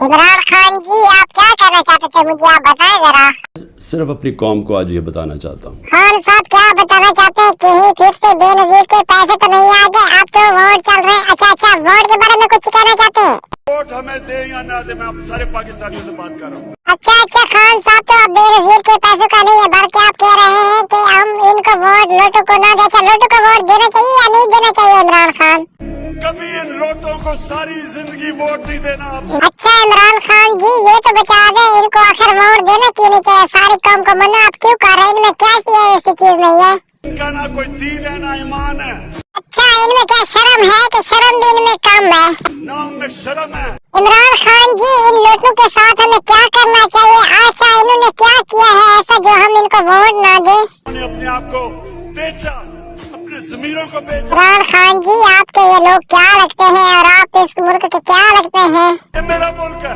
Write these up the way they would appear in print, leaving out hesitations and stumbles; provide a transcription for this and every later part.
عمران خان جی آپ کیا کہنا چاہتے تھے مجھے آپ بتائیں ذرا. صرف اپنی قوم کو آج یہ بتانا چاہتا ہوں. خان صاحب کیا بتانا چاہتے ہیں کہ ہی پھر سے بے نظیر کے پیسے تو نہیں آگے اب تو ووٹ چل رہے ہیں. اچھا ووٹ کے بارے میں کچھ کہنا چاہتے ہیں؟ ووٹ ہمیں دے یا نہ دے میں آپ سارے پاکستانیوں سے بات کر رہا ہوں. اچھا خان صاحب تو اب بے نظیر کے پیسوں کا نہیں ہے بلکہ آپ کہہ رہے ہیں کہ ہم ان کو ووٹ لوٹوں کو نہ دے. اچھا لوٹوں کو ووٹ دینا چاہیے یا نہیں دینا چاہیے عمران خان؟ کبھی ان لوٹوں کو ساری زندگی ووٹ نہیں دینا. اچھا عمران خان جی یہ تو بچا دیں ان کو آخر ووٹ دینا کیوں نہیں چاہیے؟ ساری قوم کو منع آپ کیوں کر رہے ہیں؟ ان میں کیا ایسی چیز نہیں ہے؟ ان کا نہ کوئی دین ہے نہ ایمان ہے. اچھا ان میں کیا شرم ہے کہ شرم بھی ان میں کم ہے؟ نہ ان میں شرم ہے. عمران خان جی ان لوٹوں کے ساتھ ہمیں کیا کرنا چاہیے؟ اچھا انہوں نے کیا کیا ہے ایسا جو ہم ان کو ووٹ نہ دیں؟ انہوں نے اپنے آپ کو بیچا، اپنے ضمیروں کو بیچا. عمران خان جی آپ کے یہ لوگ کیا لگتے ہیں اور آپ اس ملک کے کیا لگتے ہیں؟ یہ میرا ملک ہے،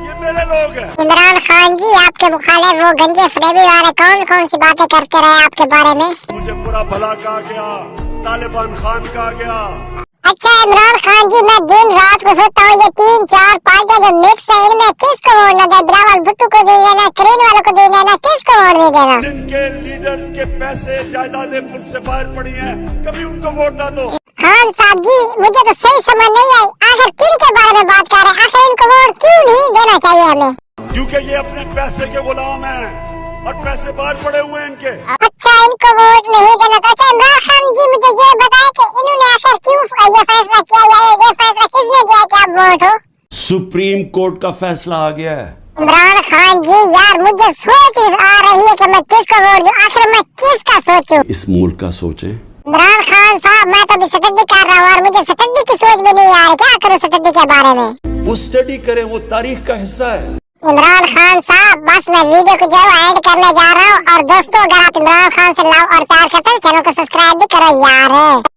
یہ میرے لوگ ہیں. عمران خان جی آپ کے مخالف وہ گنجے فریبی والے کون سی باتیں کرتے رہے آپ کے بارے میں؟ مجھے برا بھلا کہا گیا، طالبان خان کہا گیا. اچھا عمران خان جی میں دن رات کو سوچتا ہوں یہ 3 4 5 جو مکس ہے ان میں کس کو ووٹ نہ دے؟ بلاول بھٹو کو دے دینا، کرین والوں کو دے دینا، کس کو ووٹ دے دینا؟ جن کے لیڈرز کے پیسے جائیدادیں ملک سے باہر پڑی ہیں کبھی ان کو ووٹ نہ دو. خان صاحب جی مجھے تو صحیح سمجھ نہیں آئی آخر کن کے بارے میں بات کر رہے ہیں؟ آخر ان کو ووٹ کیوں نہیں دینا چاہیے ہمیں؟ کیونکہ یہ اپنے پیسے کے غلام ہیں اور پیسے باہر پڑے ہوئے ہیں ان کے. اچھا ان کو ووٹ نہیں دینا تو اچھا عمران خان جی مجھے یہ بتائیں کہ انہوں نے آخر کیوں یہ فیصلہ کیا یا یہ فیصلہ کس نے دیا کہ آپ ووٹ ہو؟ سپریم کورٹ کا فیصلہ آ گیا ہے. عمران خان جی یار مجھے سوچ آ رہی ہے کہ میں کس کو ووٹ دوں. آخر میں کس کا سوچوں؟ اس ملک کا سوچیں. عمران خان صاحب میں تو ابھی سٹڈی کر رہا ہوں اور مجھے سٹڈی کی سوچ بھی نہیں آ رہی. کیا کروں سٹڈی کے بارے میں؟ وہ اسٹڈی کریں، وہ تاریخ کا حصہ ہے. عمران خان صاحب بس میں ویڈیو کو جو اینڈ کرنے جا رہا ہوں اور دوستوں اگر آپ عمران خان سے لو اور پیار کرتے ہیں چینل کو سبسکرائب بھی کرو یار.